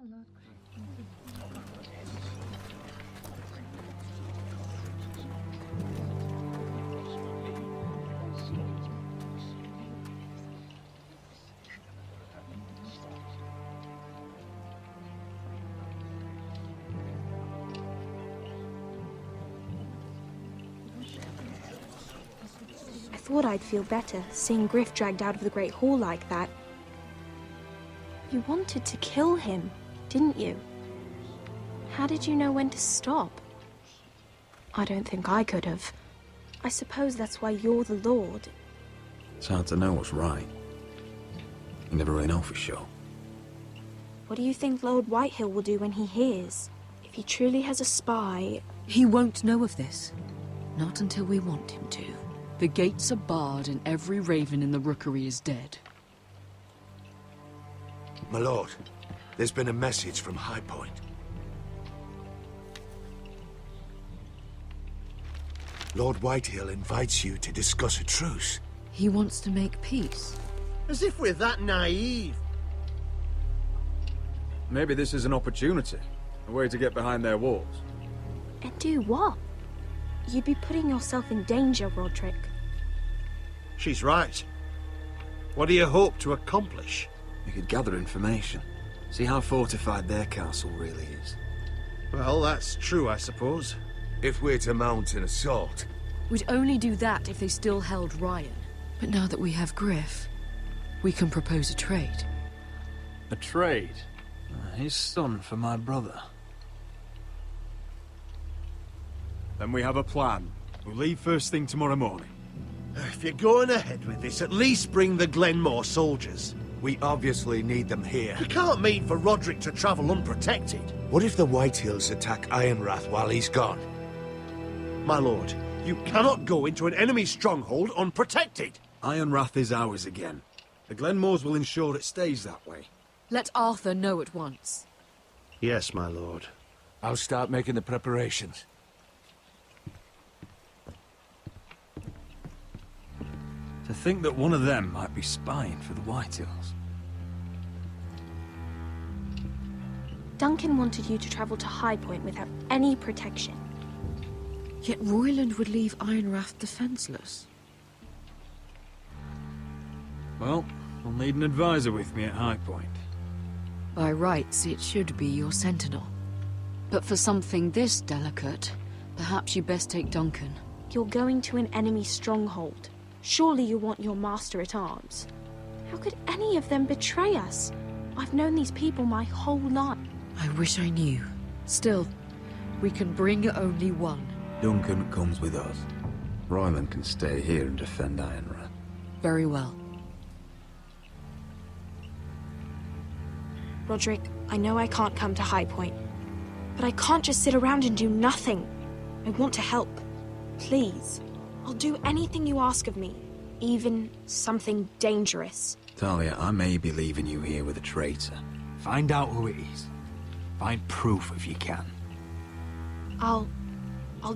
I thought I'd feel better seeing Griff dragged out of the Great Hall like that. You wanted to kill him, didn't you? How did you know when to stop? I don't think I could have. I suppose that's why you're the Lord. It's hard to know what's right. You never really know for sure. What do you think Lord Whitehill will do when he hears? If he truly has a spy... He won't know of this. Not until we want him to. The gates are barred and every raven in the rookery is dead. My lord, there's been a message from High Point. Lord Whitehill invites you to discuss a truce. He wants to make peace. As if we're that naive. Maybe this is an opportunity. A way to get behind their walls. And do what? You'd be putting yourself in danger, Roderick. She's right. What do you hope to accomplish? We could gather information. See how fortified their castle really is. Well, that's true, I suppose. If we're to mount an assault... We'd only do that if they still held Ryan. But now that we have Griff, we can propose a trade. A trade? His son for my brother. Then we have a plan. We'll leave first thing tomorrow morning. If you're going ahead with this, at least bring the Glenmore soldiers. We obviously need them here. You can't mean for Roderick to travel unprotected. What if the Whitehills attack Ironrath while he's gone? My lord, you cannot go into an enemy stronghold unprotected. Ironrath is ours again. The Glenmores will ensure it stays that way. Let Arthur know at once. Yes, my lord. I'll start making the preparations. To think that one of them might be spying for the Whitehills. Duncan wanted you to travel to High Point without any protection. Yet Royland would leave Ironrath defenseless. Well, I'll need an advisor with me at High Point. By rights, it should be your sentinel. But for something this delicate, perhaps you best take Duncan. You're going to an enemy stronghold. Surely you want your master-at-arms. How could any of them betray us? I've known these people my whole life. I wish I knew. Still, we can bring only one. Duncan comes with us. Royland can stay here and defend Ironrath. Very well. Roderick, I know I can't come to High Point, but I can't just sit around and do nothing. I want to help. Please. I'll do anything you ask of me, even something dangerous. Talia, I may be leaving you here with a traitor. Find out who it is. Find proof if you can. I'll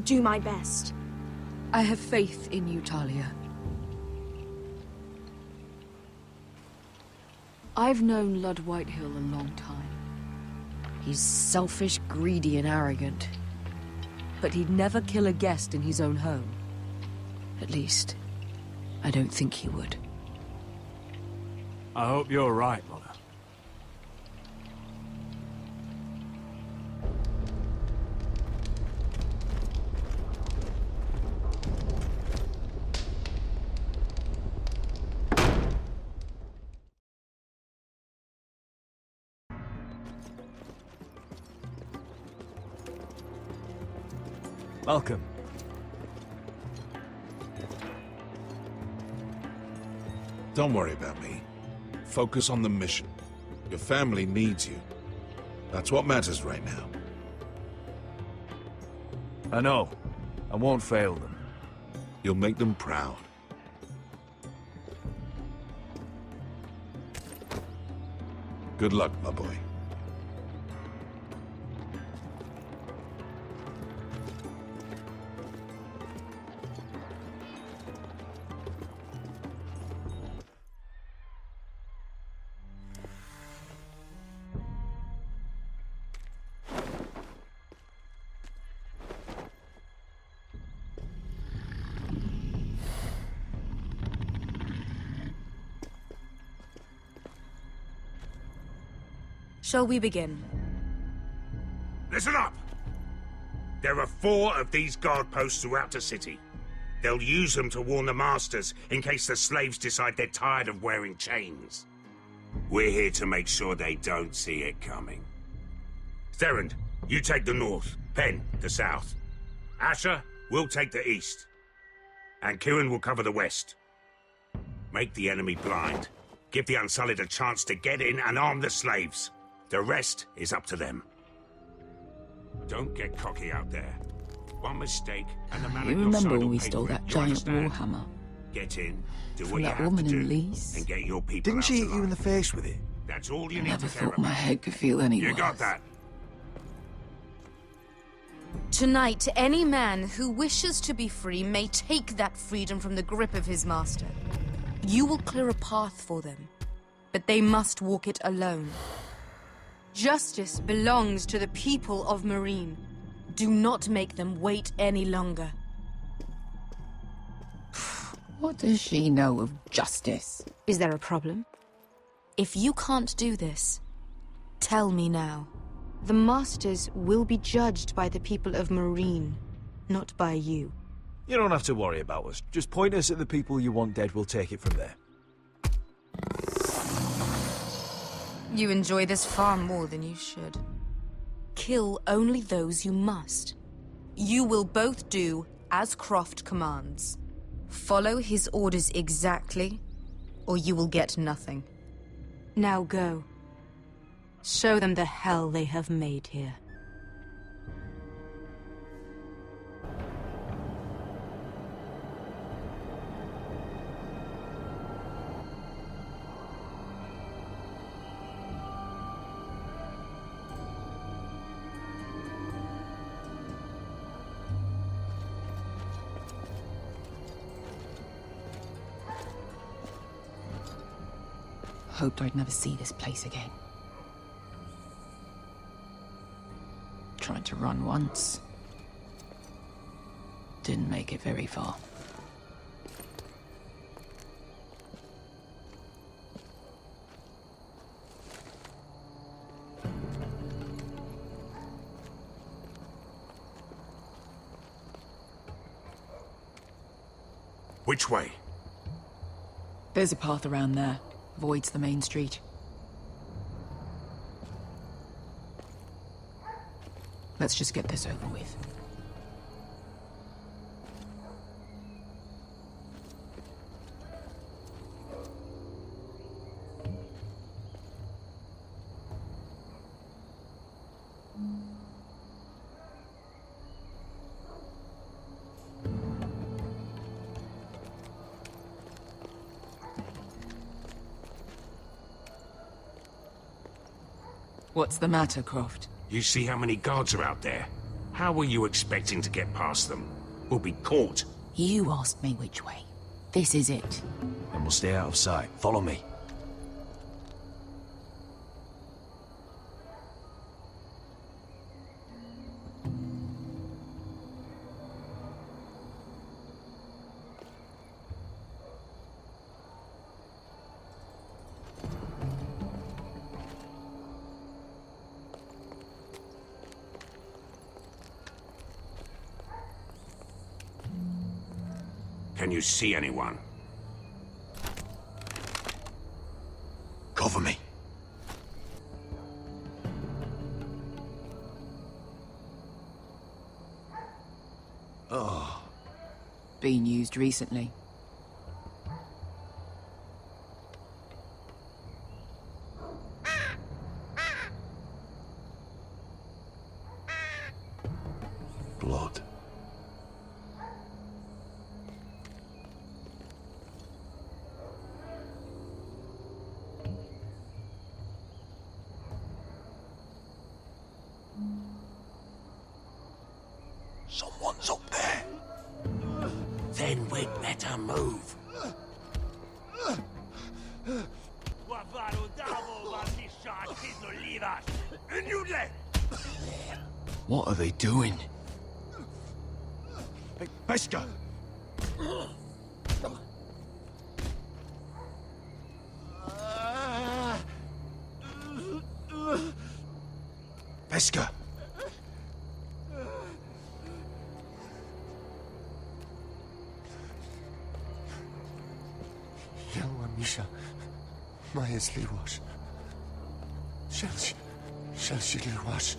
do my best. I have faith in you, Talia. I've known Lord Whitehill a long time. He's selfish, greedy, and arrogant. But he'd never kill a guest in his own home. At least, I don't think he would. I hope you're right, Mother. Welcome. Don't worry about me. Focus on the mission. Your family needs you. That's what matters right now. I know. I won't fail them. You'll make them proud. Good luck, my boy. Shall we begin? Listen up! There are 4 of these guard posts throughout the city. They'll use them to warn the masters in case the slaves decide they're tired of wearing chains. We're here to make sure they don't see it coming. Therend, you take the north. Penn, the south. Asher, we'll take the east. And Kieran will cover the west. Make the enemy blind. Give the Unsullied a chance to get in and arm the slaves. The rest is up to them. Don't get cocky out there. One mistake, and the man You at your remember side when will we pay stole for it. that You giant understand? warhammer? Get in, do From what you that have woman to in do, Lee's? and get your people Didn't out she hit you in alive. the face with it? That's all you I need never to care thought my about. head could feel any You worse. got that? Tonight, any man who wishes to be free may take that freedom from the grip of his master. You will clear a path for them, but they must walk it alone. Justice belongs to the people of Marine. Do not make them wait any longer. What does she know of justice? Is there a problem? If you can't do this, tell me now. The Masters will be judged by the people of Marine, not by you. You don't have to worry about us. Just point us at the people you want dead, we'll take it from there. You enjoy this far more than you should. Kill only those you must. You will both do as Croft commands. Follow his orders exactly, or you will get nothing. Now go. Show them the hell they have made here. Hoped I'd never see this place again. Tried to run once. Didn't make it very far. Which way? There's a path around there. Avoids the main street. Let's just get this over with. What's the matter, Croft? You see how many guards are out there? How were you expecting to get past them? We'll be caught. You asked me which way. This is it. And we'll stay out of sight. Follow me. Can you see anyone? Cover me. Been used recently. Blood. Someone's up there. Then we'd better move. What are they doing? Hey, Pesca! Veska! Yelwa Misha. Majes Liwash. Shelshi Liwash.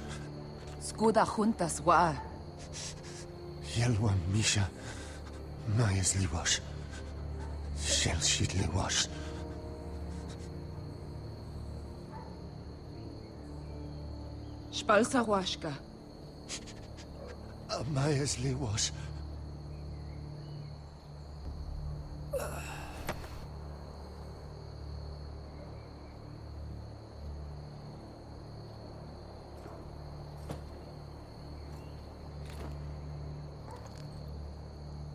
Skuda juntas wa. Yelwa Misha. Majes Liwash. Shelshi Liwash. Spalsa washka. Majes Liwash.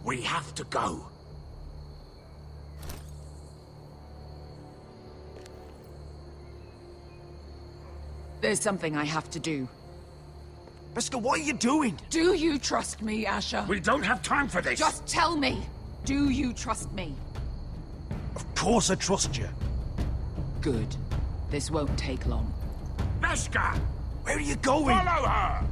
We have to go. There's something I have to do. Veska, what are you doing? Do you trust me, Asher? We don't have time for this. Just tell me. Do you trust me? Of course I trust you. Good. This won't take long. Veska! Where are you going? Follow her!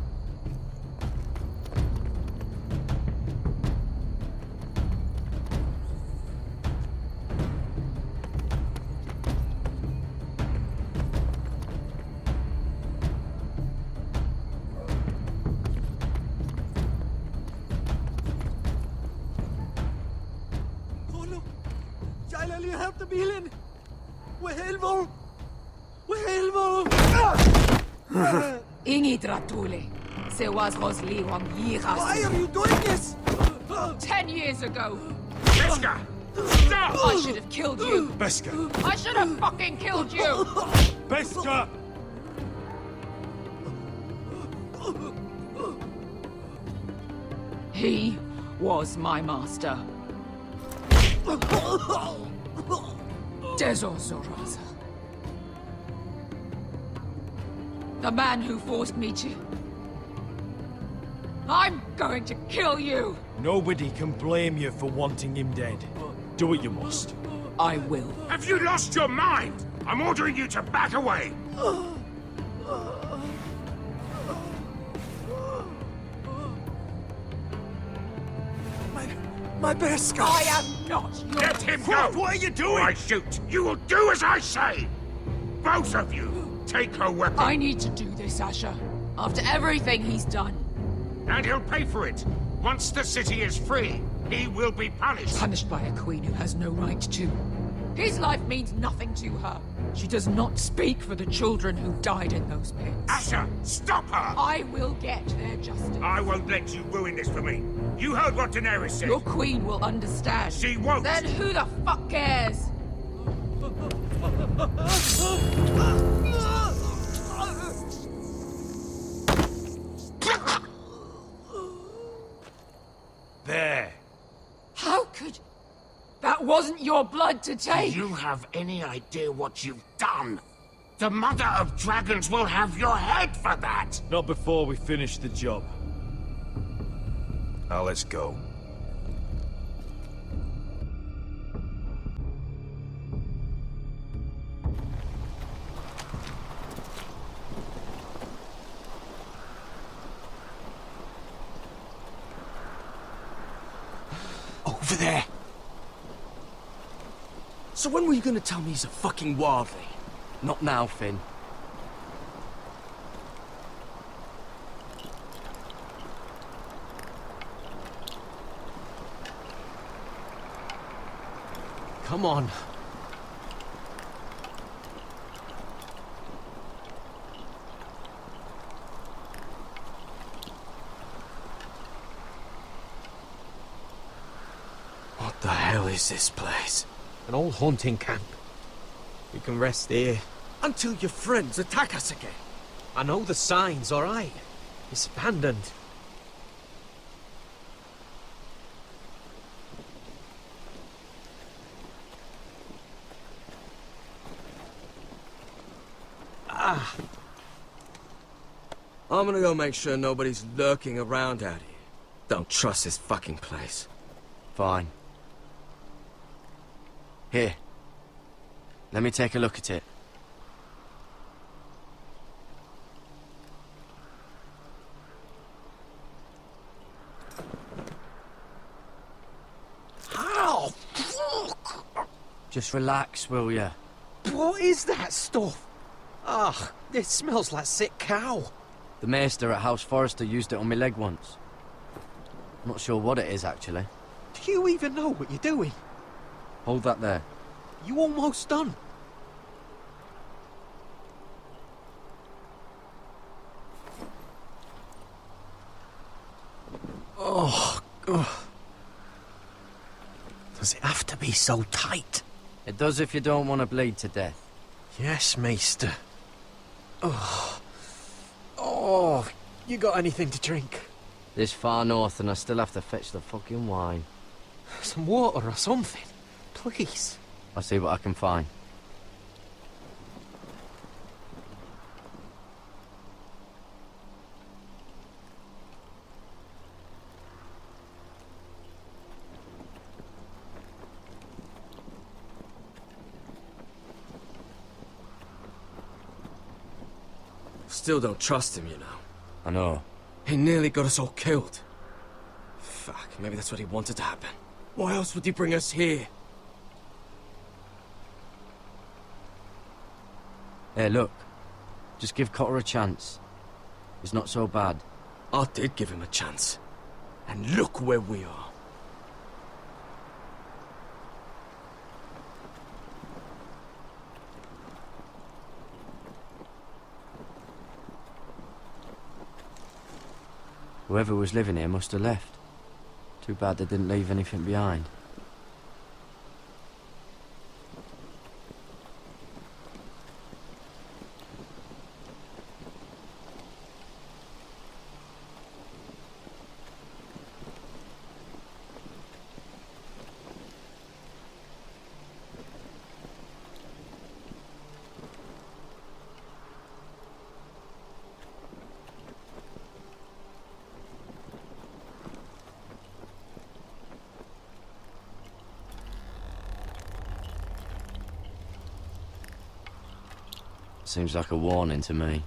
Ingi Dratule. Se was Rosli Wang Yiras. Why are you doing this? 10 years ago. Veska! Stop! I should have killed you. Veska! I should have fucking killed you. Veska! He was my master. Dezo Zoraza. The man who forced me to... I'm going to kill you! Nobody can blame you for wanting him dead. Do what you must. I will. Have you lost your mind? I'm ordering you to back away! My best guy! I am not your... Let him go! What are you doing? Or I shoot! You will do as I say! Both of you! Take her weapon! I need to do this, Asher. After everything he's done. And he'll pay for it! Once the city is free, he will be punished! Punished by a queen who has no right to. His life means nothing to her. She does not speak for the children who died in those pits. Asher, stop her! I will get their justice. I won't let you ruin this for me. You heard what Daenerys said. Your queen will understand. She won't. Then who the fuck cares? There. How could... That wasn't your blood to Do take. you have any idea what you've done? The Mother of Dragons will have your head for that! Not before we finish the job. Now let's go. Over there! So when were you gonna tell me he's a fucking wildling? Not now, Finn. Come on. What the hell is this place? An old hunting camp. We can rest here. Until your friends attack us again. I know the signs, alright? It's abandoned. I'm gonna go make sure nobody's lurking around out here. Don't trust this fucking place. Fine. Here. Let me take a look at it. Just relax, will ya? What is that stuff? Ah, it smells like sick cow. The maester at House Forrester used it on my leg once. I'm not sure what it is, actually. Do you even know what you're doing? Hold that there. You almost done. Oh, ugh. Does it have to be so tight? It does if you don't want to bleed to death. Yes, Maester. Oh. Oh, you got anything to drink? This far north and I still have to fetch the fucking wine. Some water or something, please. I'll see what I can find. Still don't trust him, you know. I know. He nearly got us all killed. Fuck, maybe that's what he wanted to happen. Why else would he bring us here? Hey, look. Just give Cotter a chance. He's not so bad. I did give him a chance. And look where we are. Whoever was living here must have left. Too bad they didn't leave anything behind. Seems like a warning to me.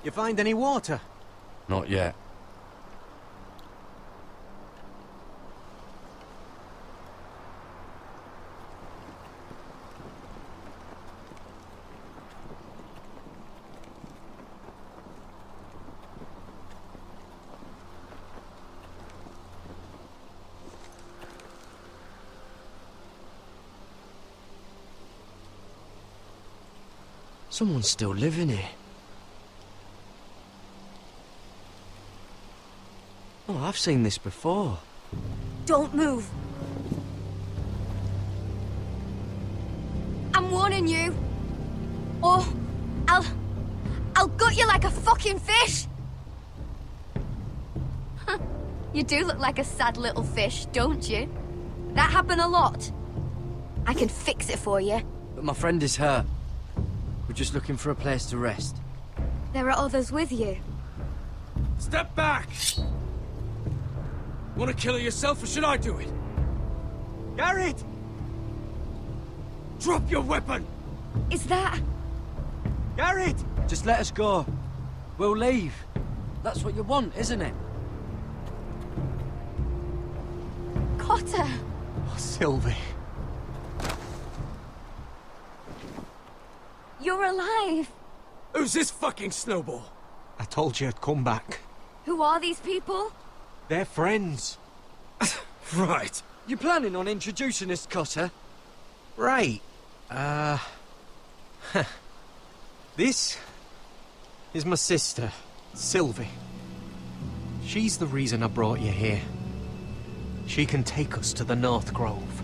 You find any water? Not yet. Someone's still living here. Oh, I've seen this before. Don't move. I'm warning you. Or I'll gut you like a fucking fish. You do look like a sad little fish, don't you? That happen a lot. I can fix it for you. But my friend is hurt. We're just looking for a place to rest. There are others with you. Step back! Want to kill her yourself, or should I do it? Garrett! Drop your weapon! Is that... Garrett! Just let us go. We'll leave. That's what you want, isn't it? Cotter? Oh, Sylvie. You're alive. Who's this fucking snowball? I told you I'd come back. Who are these people? They're friends. Right. You planning on introducing us, Cotter? Right. This is my sister, Sylvie. She's the reason I brought you here. She can take us to the North Grove.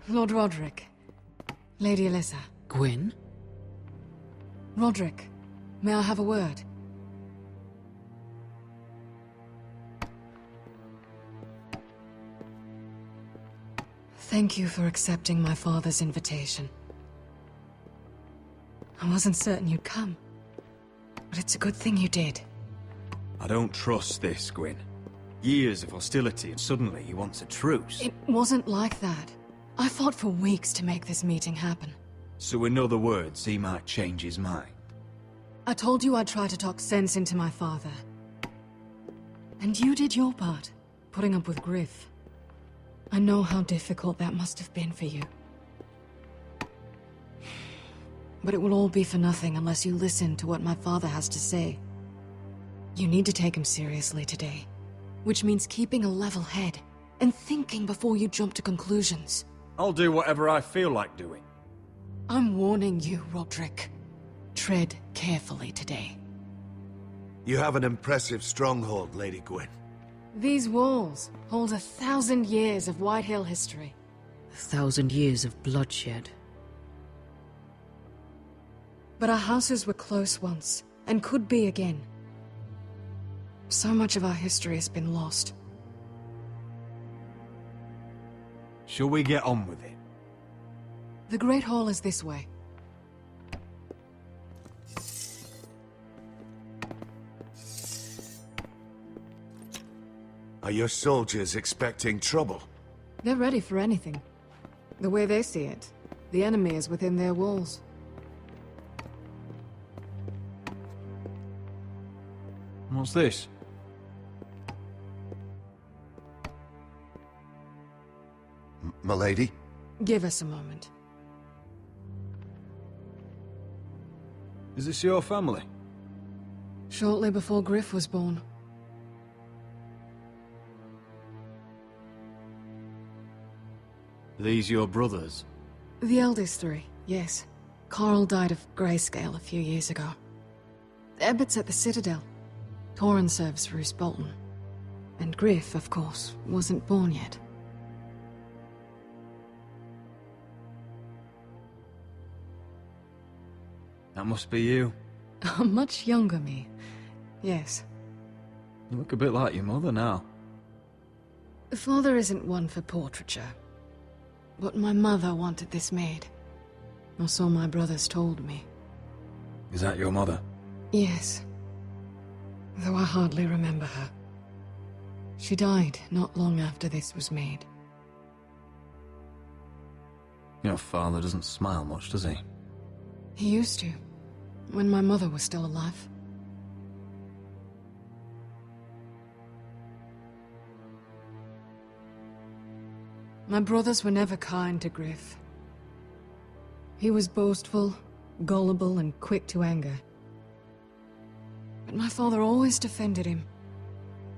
Lord Roderick. Lady Alyssa. Gwyn? Roderick, may I have a word? Thank you for accepting my father's invitation. I wasn't certain you'd come, but it's a good thing you did. I don't trust this, Gwyn. Years of hostility, and suddenly he wants a truce. It wasn't like that. I fought for weeks to make this meeting happen. So in other words, he might change his mind. I told you I'd try to talk sense into my father. And you did your part, putting up with Griff. I know how difficult that must have been for you. But it will all be for nothing unless you listen to what my father has to say. You need to take him seriously today, which means keeping a level head and thinking before you jump to conclusions. I'll do whatever I feel like doing. I'm warning you, Roderick. Tread carefully today. You have an impressive stronghold, Lady Gwyn. These walls hold 1,000 years of Whitehill history. 1,000 years of bloodshed. But our houses were close once, and could be again. So much of our history has been lost. Shall we get on with it? The Great Hall is this way. Are your soldiers expecting trouble? They're ready for anything. The way they see it, the enemy is within their walls. What's this? Milady? Give us a moment. Is this your family? Shortly before Griff was born. Are these your brothers? The eldest three, yes. Carl died of grayscale a few years ago. Ebbett's at the Citadel. Torrin serves Roose Bolton. And Griff, of course, wasn't born yet. That must be you. A much younger me. Yes. You look a bit like your mother now. Father isn't one for portraiture. But my mother wanted this made. Or so my brothers told me. Is that your mother? Yes. Though I hardly remember her. She died not long after this was made. Your father doesn't smile much, does he? He used to, when my mother was still alive. My brothers were never kind to Griff. He was boastful, gullible, and quick to anger. But my father always defended him.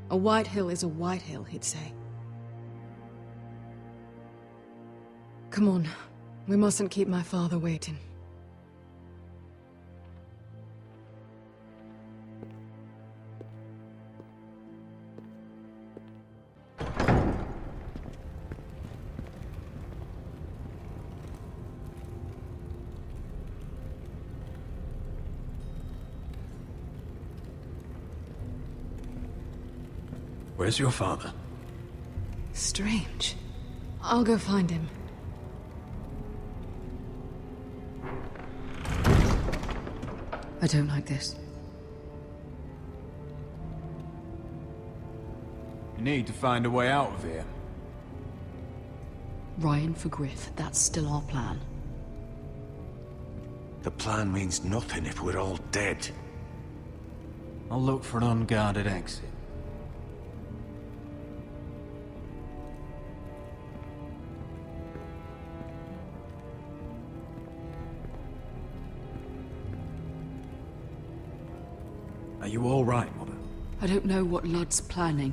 A Whitehill is a Whitehill, he'd say. Come on, we mustn't keep my father waiting. Where's your father? Strange. I'll go find him. I don't like this. You need to find a way out of here. Ryan for Griff, that's still our plan. The plan means nothing if we're all dead. I'll look for an unguarded exit. Are you all right, Mother? I don't know what Ludd's planning,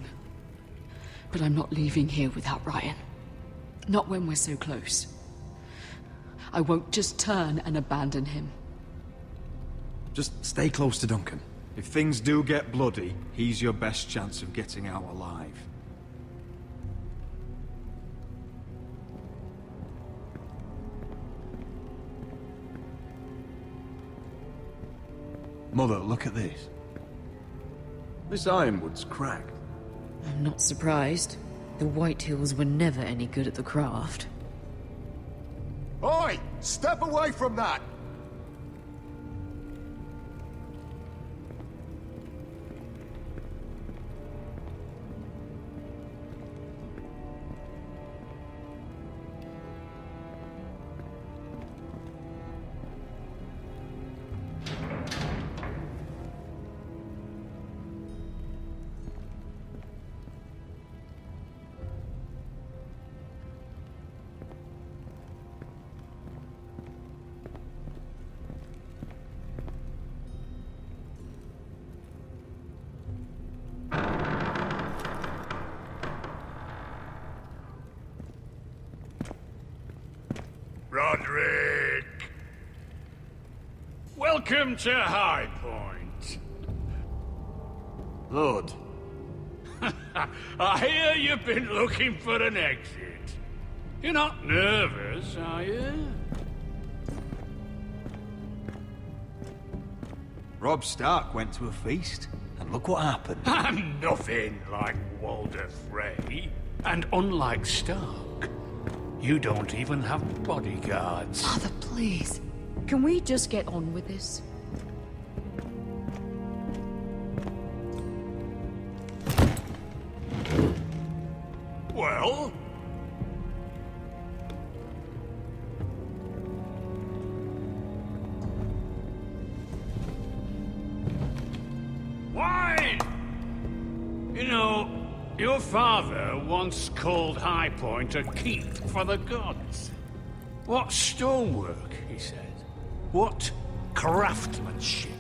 but I'm not leaving here without Ryan. Not when we're so close. I won't just turn and abandon him. Just stay close to Duncan. If things do get bloody, he's your best chance of getting out alive. Mother, look at this. This ironwood's cracked. I'm not surprised. The Whitehills were never any good at the craft. Oi! Step away from that! Roderick! Welcome to High Point. Lord. I hear you've been looking for an exit. You're not nervous, are you? Robb Stark went to a feast, and look what happened. I'm nothing like Walder Frey. And unlike Stark, you don't even have bodyguards. Father, please. Can we just get on with this? Well? Wine! You know, your father once called High Point a keep for the gods. What stonework, he said. What craftsmanship.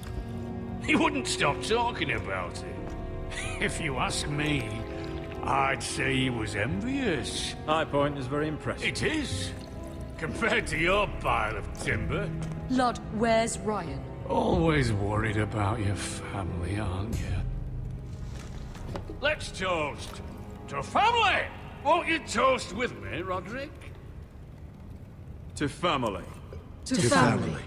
He wouldn't stop talking about it. If you ask me, I'd say he was envious. High Point is very impressive. It is. Compared to your pile of timber. Lud, where's Ryan? Always worried about your family, aren't you? Let's toast to family! Won't you toast with me, Roderick? To family. To family.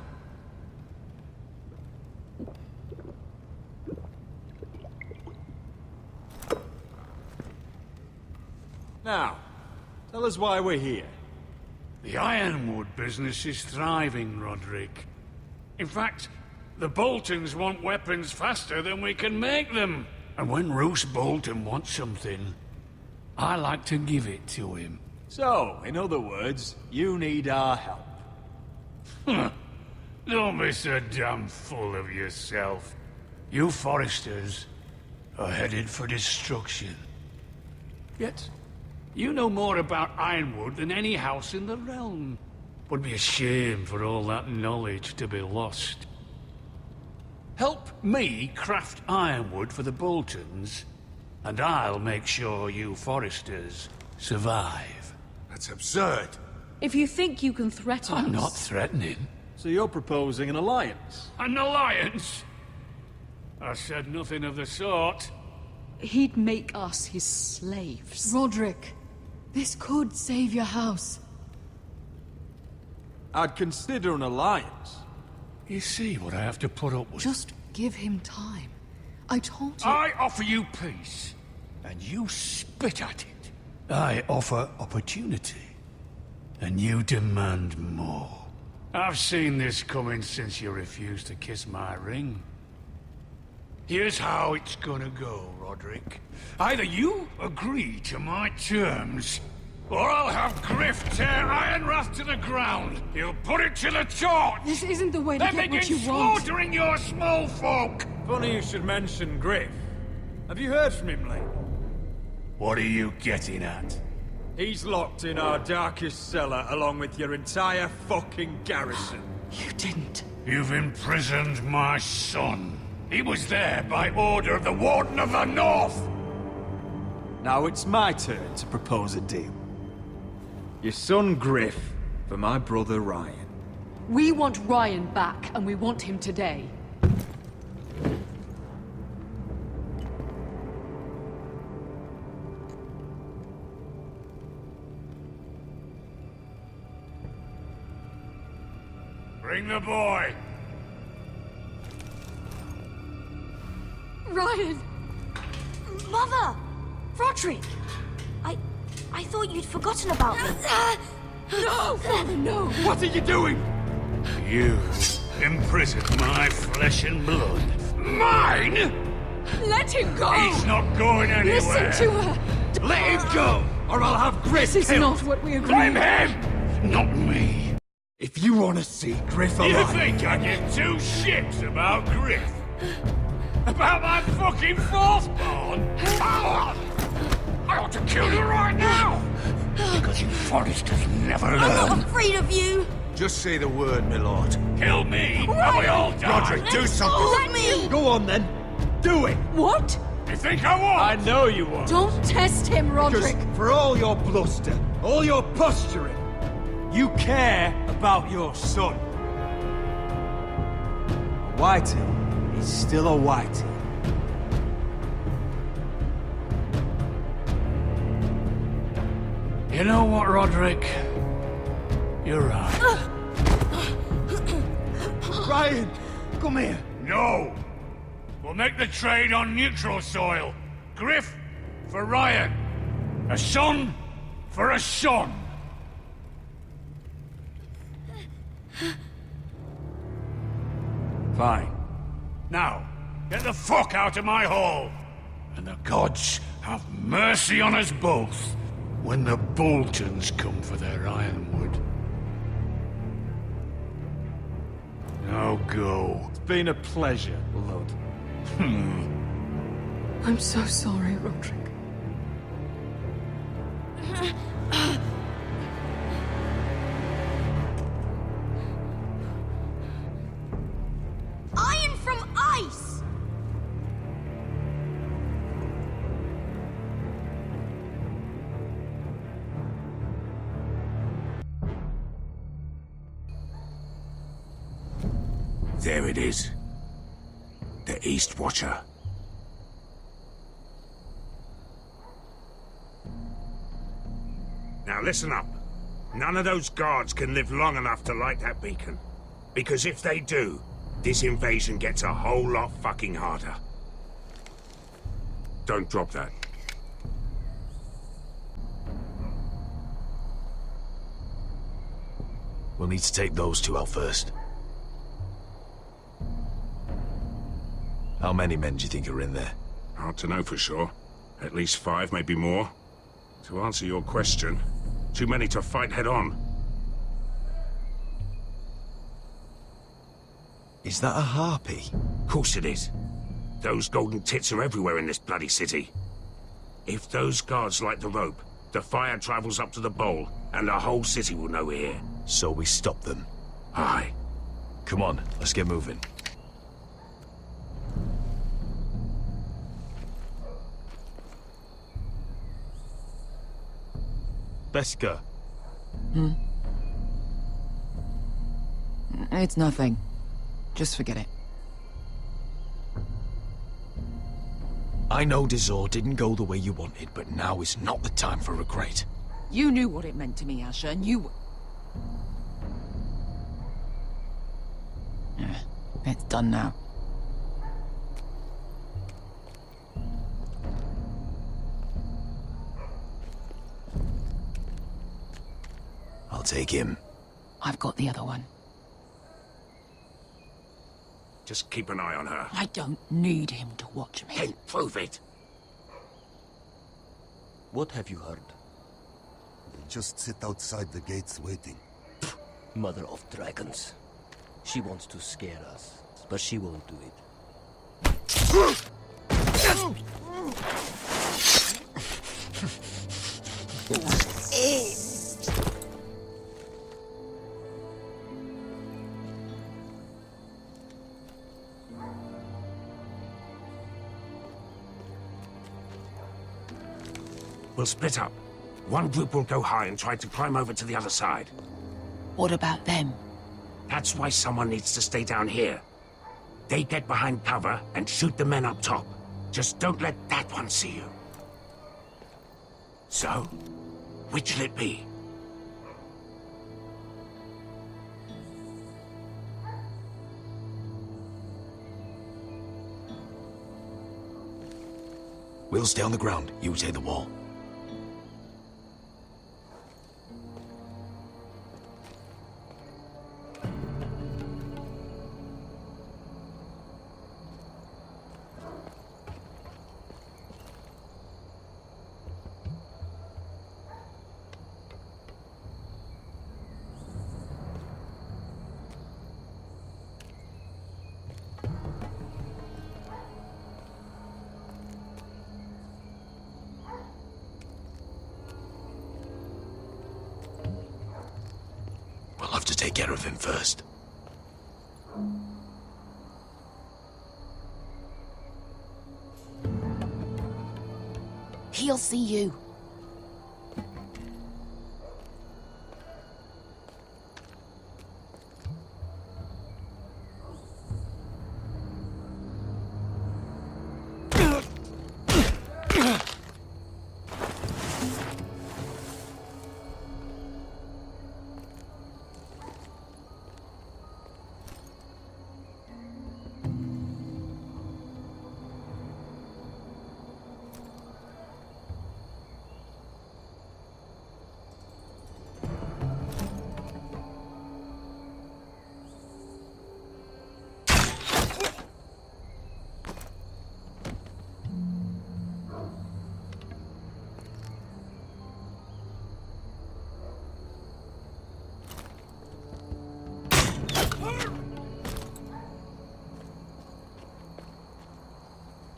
Now, tell us why we're here. The ironwood business is thriving, Roderick. In fact, the Boltons want weapons faster than we can make them. And when Roose Bolton wants something, I like to give it to him. So, in other words, you need our help. Don't be so damn full of yourself. You Foresters are headed for destruction. Yet, you know more about Ironwood than any house in the realm. Would be a shame for all that knowledge to be lost. Help me craft ironwood for the Boltons, and I'll make sure you Foresters survive. That's absurd. If you think you can threaten us... I'm not threatening. So you're proposing an alliance? An alliance? I said nothing of the sort. He'd make us his slaves. Roderick, this could save your house. I'd consider an alliance. You see what I have to put up with? Just give him time. I told you... I offer you peace, and you spit at it. I offer opportunity, and you demand more. I've seen this coming since you refused to kiss my ring. Here's how it's gonna go, Roderick. Either you agree to my terms, or I'll have Griff tear Ironrath to the ground. He'll put it to the torch. This isn't the way to Then get what begin you want. slaughtering your small folk. Funny you should mention Griff. Have you heard from him lately? What are you getting at? He's locked in our darkest cellar along with your entire fucking garrison. You didn't. You've imprisoned my son. He was there by order of the Warden of the North. Now it's my turn to propose a deal. Your son Griff for my brother Ryan. We want Ryan back, and we want him today. Bring the boy. Ryan! Mother! Roderick! I thought you'd forgotten about me. No! Father, no! What are you doing? You imprison my flesh and blood. Mine? Let him go! He's not going anywhere. Listen to her! Let him go, or I'll have Griff This is killed. not what we agreed. Blame him, not me. If you want to see Griff You alive... think I give two shits about Griff? About my fucking firstborn? I ought to kill you right now! Because you Forresters never learn. I'm not afraid of you! Just say the word, my lord. Kill me, and we all die. Roderick, do something. Let me! Go on, then. Do it. What? You think I won't? I know you won't. Don't test him, Roderick! Because for all your bluster, all your posturing, you care about your son. A Whitehill is still a Whitehill. You know what, Roderick? You're right. Ryan, come here. No! We'll make the trade on neutral soil. Griff for Ryan. A son for a son. Fine. Now, get the fuck out of my hall. And the gods have mercy on us both when the Boltons come for their ironwood. Now go. It's been a pleasure, Lud. I'm so sorry, Roderick. Iron from ice! There it is. The East Watcher. Now listen up. None of those guards can live long enough to light that beacon. Because if they do, this invasion gets a whole lot fucking harder. Don't drop that. We'll need to take those two out first. How many men do you think are in there? Hard to know for sure. At least 5, maybe more. To answer your question, too many to fight head on. Is that a harpy? Of course it is. Those golden tits are everywhere in this bloody city. If those guards light the rope, the fire travels up to the bowl, and the whole city will know we're here. So we stop them. Aye. Come on, let's get moving. Beska. It's nothing. Just forget it. I know Dizor didn't go the way you wanted, but now is not the time for regret. You knew what it meant to me, Asher, and you... It's done now. I'll take him. I've got the other one. Just keep an eye on her. I don't need him to watch me. Then prove it. What have you heard? They just sit outside the gates waiting. Mother of dragons. She wants to scare us, but she won't do it. We'll split up. One group will go high and try to climb over to the other side. What about them? That's why someone needs to stay down here. They get behind cover and shoot the men up top. Just don't let that one see you. So, which'll it be? We'll stay on the ground. You take the wall. to take care of him first. He'll see you.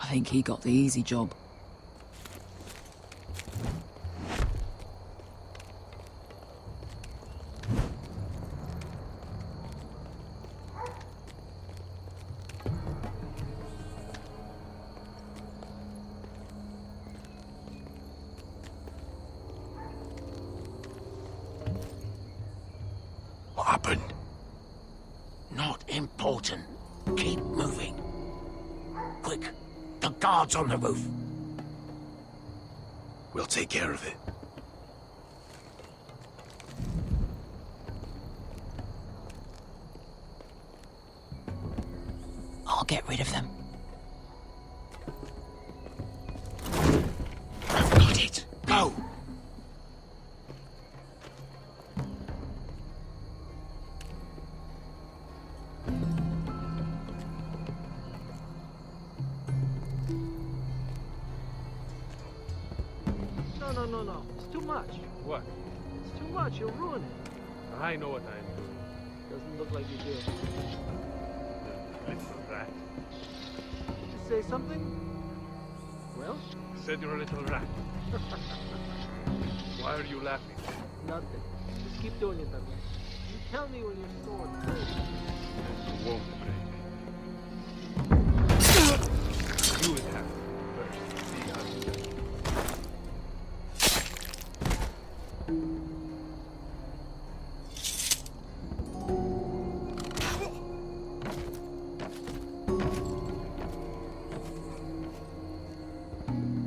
I think he got the easy job. What happened? Not important. Keep moving. Quick. The guards on the roof. We'll take care of it. I'll get rid of them. I've got it. Go! No. It's too much. What? It's too much. You'll ruin it. I know what I'm doing. Doesn't look like you do. Little rat. Did you say something? Well? I said you're a little rat. Why are you laughing? Nothing. Just keep doing it that way. You tell me when your sword breaks. You won't break. You would have first. See how you do.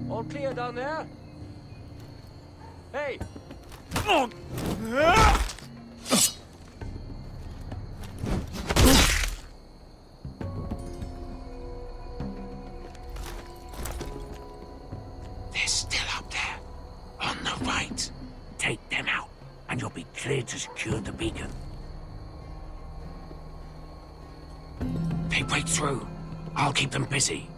All clear down there? Hey! They're still up there. On the right. Take them out, and you'll be clear to secure the beacon. They break through. I'll keep them busy.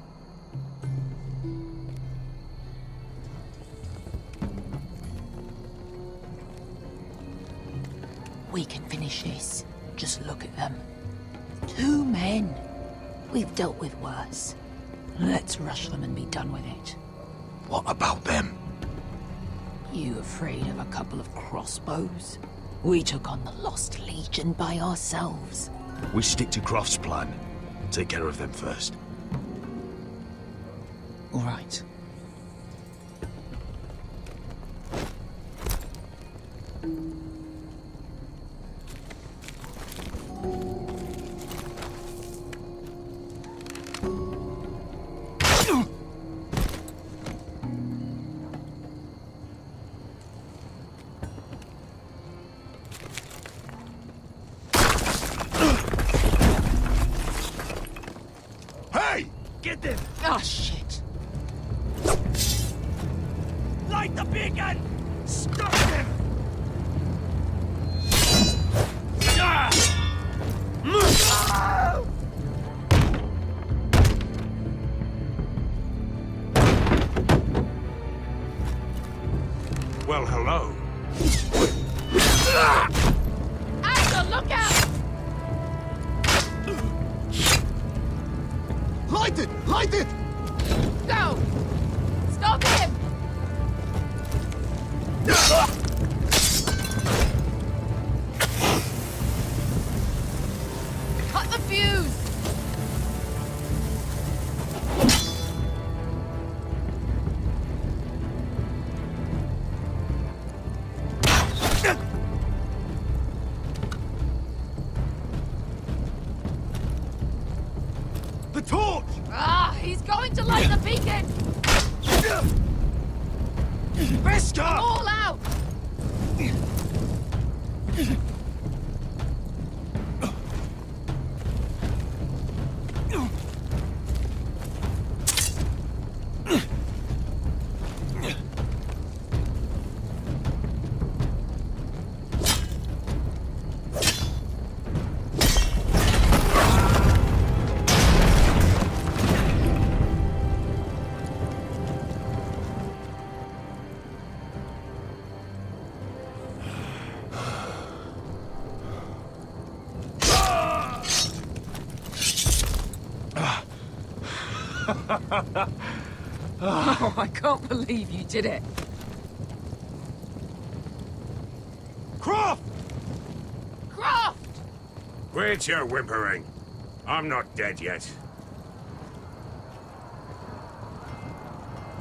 We can finish this. Just look at them. 2 men. We've dealt with worse. Let's rush them and be done with it. What about them? You afraid of a couple of crossbows? We took on the Lost Legion by ourselves. We stick to Croft's plan. Take care of them first. All right. Get them! Ah, shit! Light the beacon! Stop them! Well, hello. Axel, look out! Light it! Light it! Go! Stop him! going to light the beacon! Visca! All out! Oh, I can't believe you did it. Croft! Croft! Quit your whimpering. I'm not dead yet.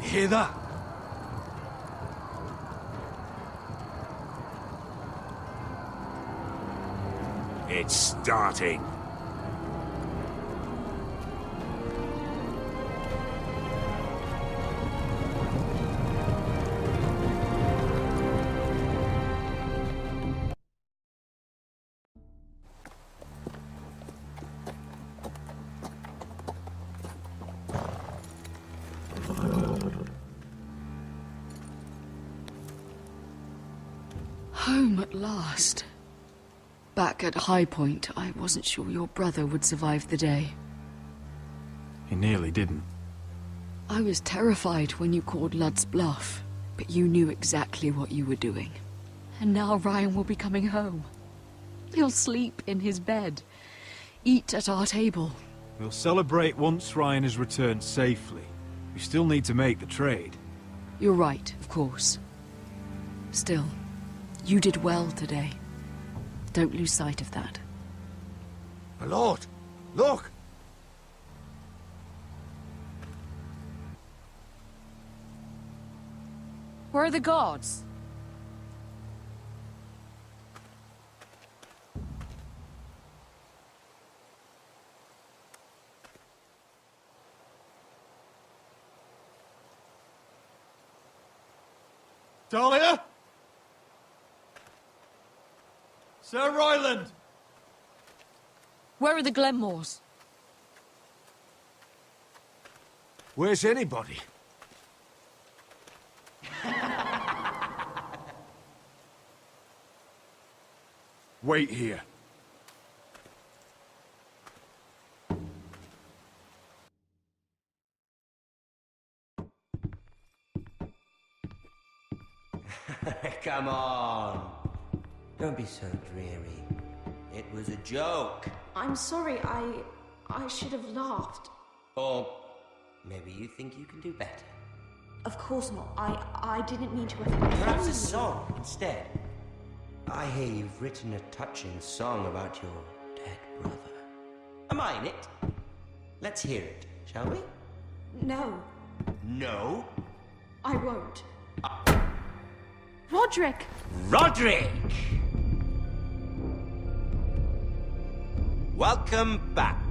You hear that? It's starting. Home at last. Back at High Point, I wasn't sure your brother would survive the day. He nearly didn't. I was terrified when you called Ludd's bluff, but you knew exactly what you were doing. And now Ryan will be coming home. He'll sleep in his bed, eat at our table. We'll celebrate once Ryan has returned safely. We still need to make the trade. You're right, of course. Still, you did well today. Don't lose sight of that. My lord, look! Where are the guards? Talia? Sir Royland! Where are the Glenmores? Where's anybody? Wait here. Come on. Don't be so dreary. It was a joke. I'm sorry, I should have laughed. Or maybe you think you can do better. Of course not. I didn't mean to offend Perhaps you. a song instead. I hear you've written a touching song about your dead brother. Am I in it? Let's hear it, shall we? No, No? I won't. Roderick! Roderick! Welcome back.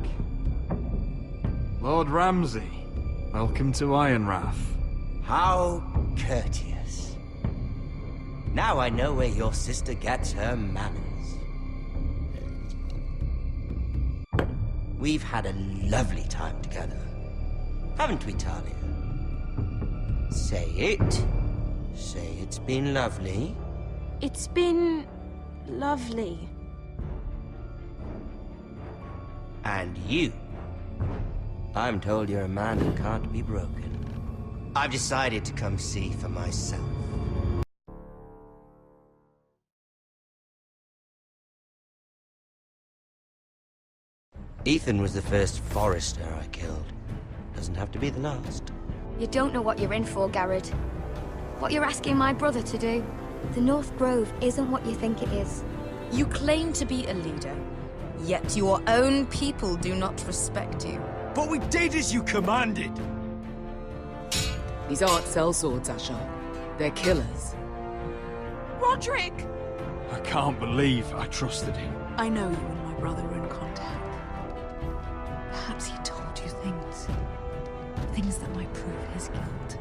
Lord Ramsay, welcome to Ironrath. How courteous. Now I know where your sister gets her manners. We've had a lovely time together, haven't we, Talia? Say it. Say it's been lovely. It's been lovely. And you. I'm told you're a man who can't be broken. I've decided to come see for myself. Ethan was the first Forester I killed. Doesn't have to be the last. You don't know what you're in for, Garrett. What you're asking my brother to do. The North Grove isn't what you think it is. You claim to be a leader, yet your own people do not respect you. But we did as you commanded. These aren't sellswords, Asher. They're killers. Roderick! I can't believe I trusted him. I know you and my brother were in contact. Perhaps he told you things. Things that might prove his guilt.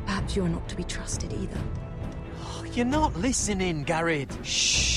Perhaps you're not to be trusted either. You're not listening, Garrett. Shh.